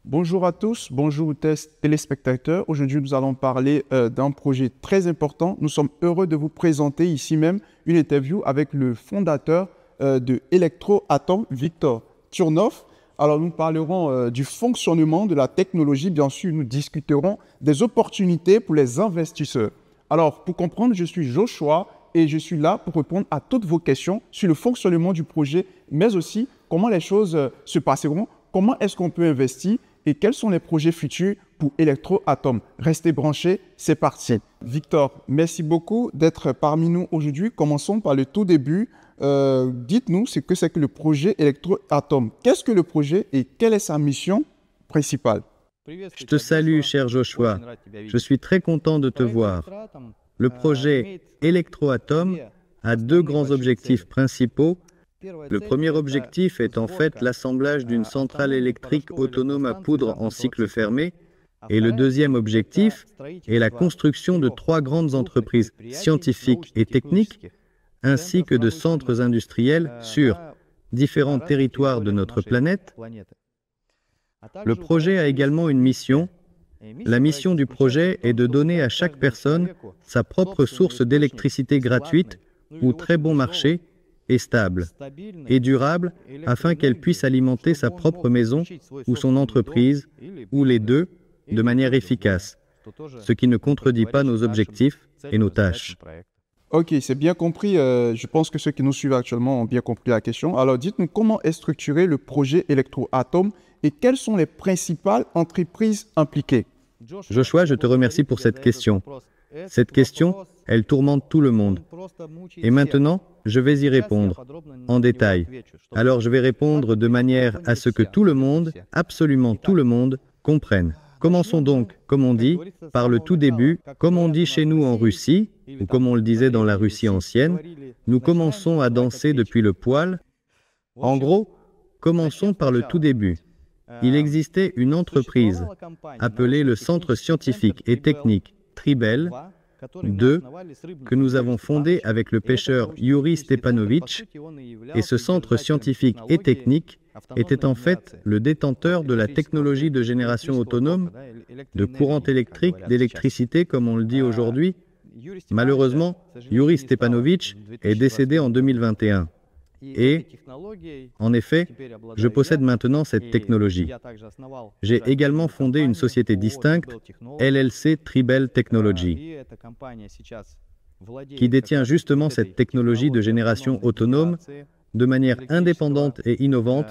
Bonjour à tous, bonjour aux téléspectateurs. Aujourd'hui, nous allons parler d'un projet très important. Nous sommes heureux de vous présenter ici même une interview avec le fondateur de Electroatom, Victor Turnov. Alors, nous parlerons du fonctionnement de la technologie. Bien sûr, nous discuterons des opportunités pour les investisseurs. Alors, pour comprendre, je suis Joshua et je suis là pour répondre à toutes vos questions sur le fonctionnement du projet, mais aussi comment les choses se passeront, comment est-ce qu'on peut investir et quels sont les projets futurs pour Electroatom. Restez branchés, c'est parti. Victor, merci beaucoup d'être parmi nous aujourd'hui. Commençons par le tout début. Dites-nous ce que c'est que le projet Electroatom. Qu'est-ce que le projet et quelle est sa mission principale? Je te salue, cher Joshua. Je suis très content de te voir. Le projet Electroatom a deux grands objectifs principaux. Le premier objectif est en fait l'assemblage d'une centrale électrique autonome à poudre en cycle fermé. Et le deuxième objectif est la construction de trois grandes entreprises scientifiques et techniques, ainsi que de centres industriels sur différents territoires de notre planète. Le projet a également une mission. La mission du projet est de donner à chaque personne sa propre source d'électricité gratuite ou très bon marché et stable et durable afin qu'elle puisse alimenter sa propre maison ou son entreprise ou les deux de manière efficace, ce qui ne contredit pas nos objectifs et nos tâches. Ok, c'est bien compris. Je pense que ceux qui nous suivent actuellement ont bien compris la question. Alors, dites-nous comment est structuré le projet Electroatom et quelles sont les principales entreprises impliquées? Joshua, je te remercie pour cette question. Cette question, elle tourmente tout le monde. Et maintenant, je vais y répondre en détail. Alors, je vais répondre de manière à ce que tout le monde, absolument tout le monde, comprenne. Commençons donc, comme on dit, par le tout début, comme on dit chez nous en Russie, ou comme on le disait dans la Russie ancienne, nous commençons à danser depuis le poil. En gros, commençons par le tout début. Il existait une entreprise appelée le Centre scientifique et technique Tribel 2 que nous avons fondé avec le pêcheur Yuri Stepanovich, et ce centre scientifique et technique était en fait le détenteur de la technologie de génération autonome, de courant électrique, d'électricité comme on le dit aujourd'hui. Malheureusement, Yuri Stepanovich est décédé en 2021. Et, en effet, je possède maintenant cette technologie. J'ai également fondé une société distincte, LLC Tribel Technology, qui détient justement cette technologie de génération autonome de manière indépendante et innovante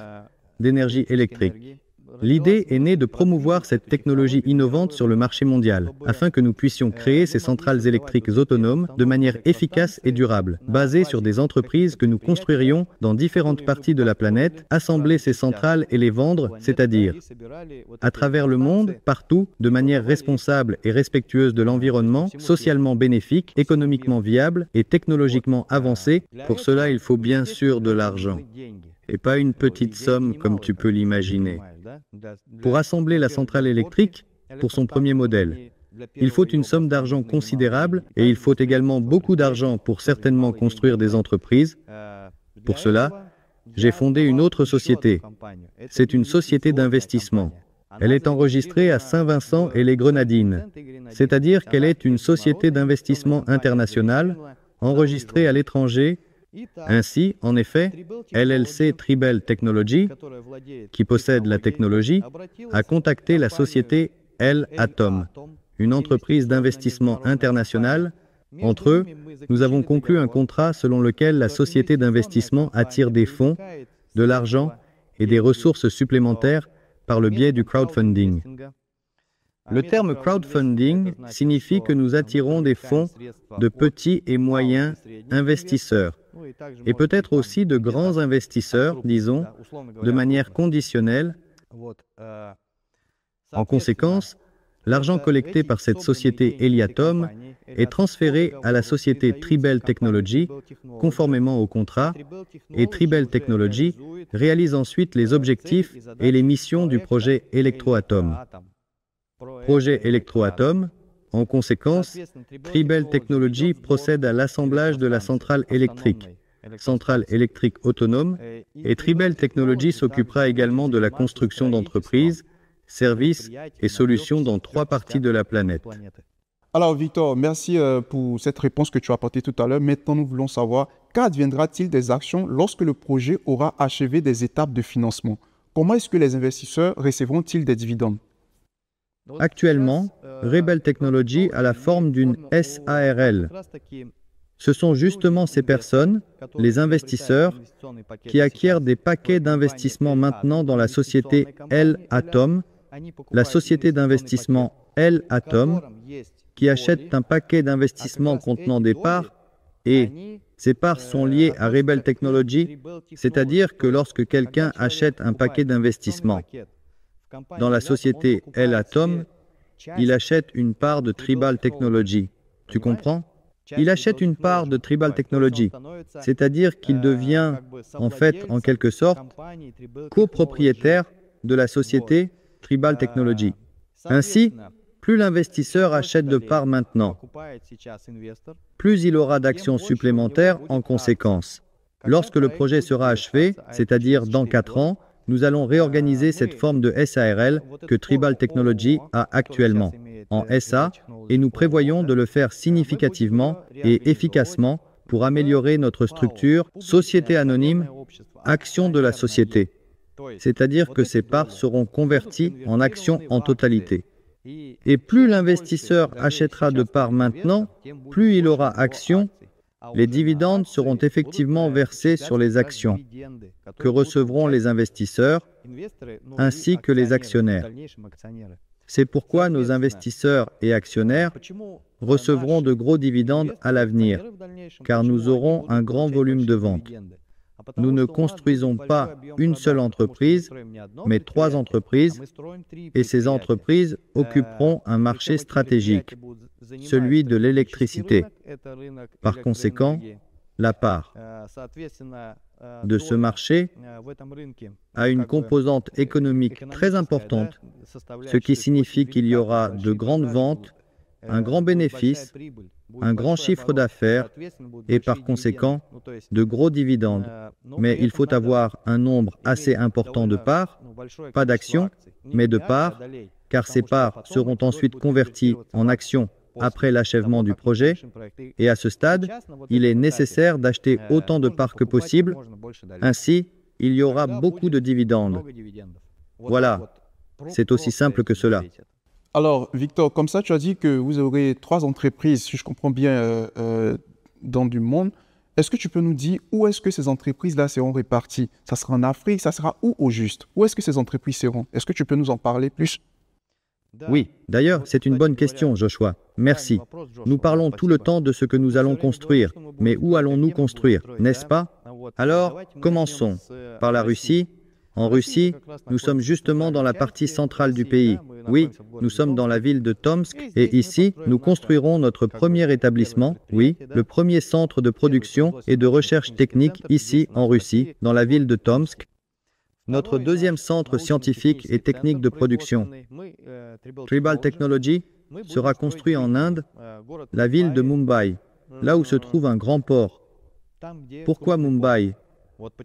d'énergie électrique. L'idée est née de promouvoir cette technologie innovante sur le marché mondial, afin que nous puissions créer ces centrales électriques autonomes de manière efficace et durable, basées sur des entreprises que nous construirions dans différentes parties de la planète, assembler ces centrales et les vendre, c'est-à-dire à travers le monde, partout, de manière responsable et respectueuse de l'environnement, socialement bénéfique, économiquement viable et technologiquement avancée. Pour cela, il faut bien sûr de l'argent. Et pas une petite somme comme tu peux l'imaginer. Pour assembler la centrale électrique, pour son premier modèle, il faut une somme d'argent considérable et il faut également beaucoup d'argent pour certainement construire des entreprises. Pour cela, j'ai fondé une autre société. C'est une société d'investissement. Elle est enregistrée à Saint-Vincent et les Grenadines, c'est-à-dire qu'elle est une société d'investissement internationale enregistrée à l'étranger. Ainsi, en effet, LLC Tribel Technology, qui possède la technologie, a contacté la société L-Atom, une entreprise d'investissement internationale. Entre eux, nous avons conclu un contrat selon lequel la société d'investissement attire des fonds, de l'argent et des ressources supplémentaires par le biais du crowdfunding. Le terme crowdfunding signifie que nous attirons des fonds de petits et moyens investisseurs, et peut-être aussi de grands investisseurs, disons, de manière conditionnelle. En conséquence, l'argent collecté par cette société Eliatom est transféré à la société Tribel Technology, conformément au contrat, et Tribel Technology réalise ensuite les objectifs et les missions du projet Electroatom. Projet Electroatom, en conséquence, Tribel Technology procède à l'assemblage de la centrale électrique autonome, et Tribel Technology s'occupera également de la construction d'entreprises, services et solutions dans 3 parties de la planète. Alors Victor, merci pour cette réponse que tu as apportée tout à l'heure. Maintenant, nous voulons savoir qu'adviendra-t-il des actions lorsque le projet aura achevé des étapes de financement? Comment est-ce que les investisseurs recevront-ils des dividendes? Actuellement, Rebel Technology a la forme d'une SARL. Ce sont justement ces personnes, les investisseurs, qui acquièrent des paquets d'investissement maintenant dans la société L-Atom, la société d'investissement L-Atom, qui achètent un paquet d'investissement contenant des parts, et ces parts sont liées à Rebel Technology, c'est-à-dire que lorsque quelqu'un achète un paquet d'investissement dans la société L-Atom, il achète une part de Tribal Technology. Tu comprends? Il achète une part de Tribal Technology, c'est-à-dire qu'il devient, en fait, en quelque sorte, copropriétaire de la société Tribal Technology. Ainsi, plus l'investisseur achète de parts maintenant, plus il aura d'actions supplémentaires en conséquence. Lorsque le projet sera achevé, c'est-à-dire dans 4 ans, nous allons réorganiser cette forme de SARL que Tribal Technology a actuellement en SA et nous prévoyons de le faire significativement et efficacement pour améliorer notre structure Société anonyme, action de la société. C'est-à-dire que ces parts seront converties en actions en totalité. Et plus l'investisseur achètera de parts maintenant, plus il aura actions. Les dividendes seront effectivement versés sur les actions que recevront les investisseurs ainsi que les actionnaires. C'est pourquoi nos investisseurs et actionnaires recevront de gros dividendes à l'avenir, car nous aurons un grand volume de ventes. Nous ne construisons pas une seule entreprise, mais 3 entreprises, et ces entreprises occuperont un marché stratégique, celui de l'électricité. Par conséquent, la part de ce marché a une composante économique très importante, ce qui signifie qu'il y aura de grandes ventes, un grand bénéfice, un grand chiffre d'affaires et par conséquent de gros dividendes. Mais il faut avoir un nombre assez important de parts, pas d'actions, mais de parts, car ces parts seront ensuite converties en actions après l'achèvement du projet, et à ce stade, il est nécessaire d'acheter autant de parts que possible, ainsi il y aura beaucoup de dividendes. Voilà, c'est aussi simple que cela. Alors, Victor, comme ça, tu as dit que vous aurez 3 entreprises, si je comprends bien, dans du monde. Est-ce que tu peux nous dire où est-ce que ces entreprises-là seront réparties? Ça sera en Afrique, ça sera où au juste? Où est-ce que ces entreprises seront? Est-ce que tu peux nous en parler plus? Oui, d'ailleurs, c'est une bonne question, Joshua. Merci. Nous parlons tout le temps de ce que nous allons construire, mais où allons-nous construire, n'est-ce pas? Alors, commençons par la Russie. En Russie, nous sommes justement dans la partie centrale du pays. Oui, nous sommes dans la ville de Tomsk et ici, nous construirons notre premier établissement, oui, le premier centre de production et de recherche technique ici en Russie, dans la ville de Tomsk. Notre deuxième centre scientifique et technique de production, Tribal Technology, sera construit en Inde, la ville de Mumbai, là où se trouve un grand port. Pourquoi Mumbai?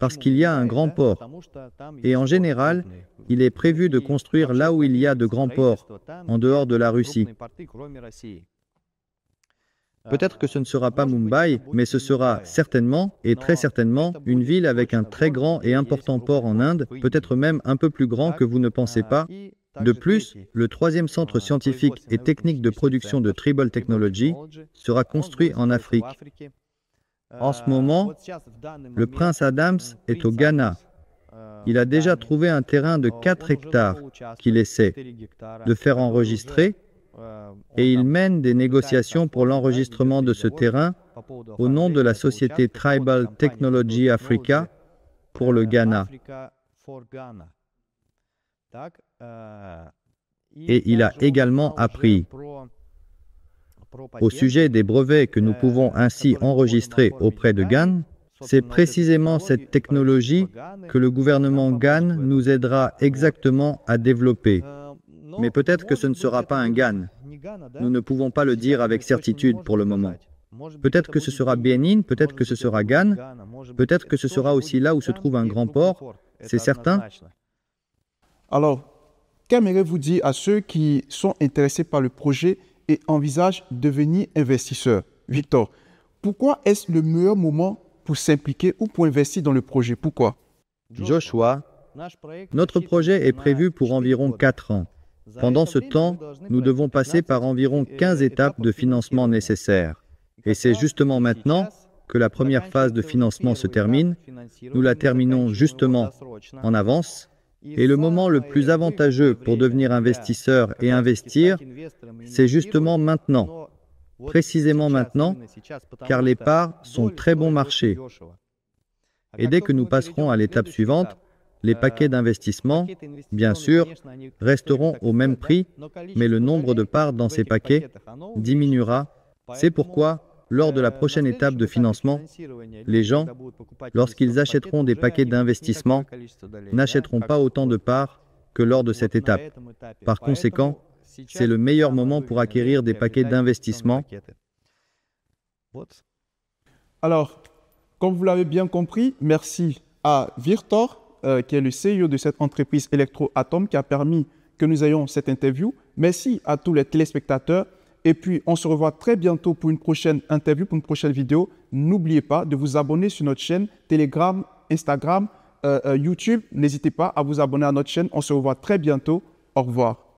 Parce qu'il y a un grand port. Et en général, il est prévu de construire là où il y a de grands ports, en dehors de la Russie. Peut-être que ce ne sera pas Mumbai, mais ce sera certainement, et très certainement, une ville avec un très grand et important port en Inde, peut-être même un peu plus grand que vous ne pensez pas. De plus, le troisième centre scientifique et technique de production de Tribal Technology sera construit en Afrique. En ce moment, le prince Adams est au Ghana. Il a déjà trouvé un terrain de 4 hectares qu'il essaie de faire enregistrer et il mène des négociations pour l'enregistrement de ce terrain au nom de la société Tribal Technology Africa pour le Ghana. Et il a également appris au sujet des brevets que nous pouvons ainsi enregistrer auprès de GAN. C'est précisément cette technologie que le gouvernement GAN nous aidera exactement à développer. Mais peut-être que ce ne sera pas un GAN. Nous ne pouvons pas le dire avec certitude pour le moment. Peut-être que ce sera Benin, peut-être que ce sera GAN, peut-être que ce sera aussi là où se trouve un grand port, c'est certain. Alors, qu'aimeriez-vous dire à ceux qui sont intéressés par le projet et envisagent de devenir investisseurs? Victor, pourquoi est-ce le meilleur moment pour s'impliquer ou pour investir dans le projet? Pourquoi? Joshua, notre projet est prévu pour environ 4 ans. Pendant ce temps, nous devons passer par environ 15 étapes de financement nécessaires. Et c'est justement maintenant que la première phase de financement se termine. Nous la terminons justement en avance. Et le moment le plus avantageux pour devenir investisseur et investir, c'est justement maintenant, précisément maintenant, car les parts sont très bon marché. Et dès que nous passerons à l'étape suivante, les paquets d'investissement, bien sûr, resteront au même prix, mais le nombre de parts dans ces paquets diminuera. C'est pourquoi, lors de la prochaine étape de financement, les gens, lorsqu'ils achèteront des paquets d'investissement, n'achèteront pas autant de parts que lors de cette étape. Par conséquent, c'est le meilleur moment pour acquérir des paquets d'investissement. Alors, comme vous l'avez bien compris, merci à Virtor, qui est le CEO de cette entreprise Electroatom, qui a permis que nous ayons cette interview. Merci à tous les téléspectateurs. Et puis, on se revoit très bientôt pour une prochaine interview, pour une prochaine vidéo. N'oubliez pas de vous abonner sur notre chaîne Telegram, Instagram, YouTube. N'hésitez pas à vous abonner à notre chaîne. On se revoit très bientôt. Au revoir.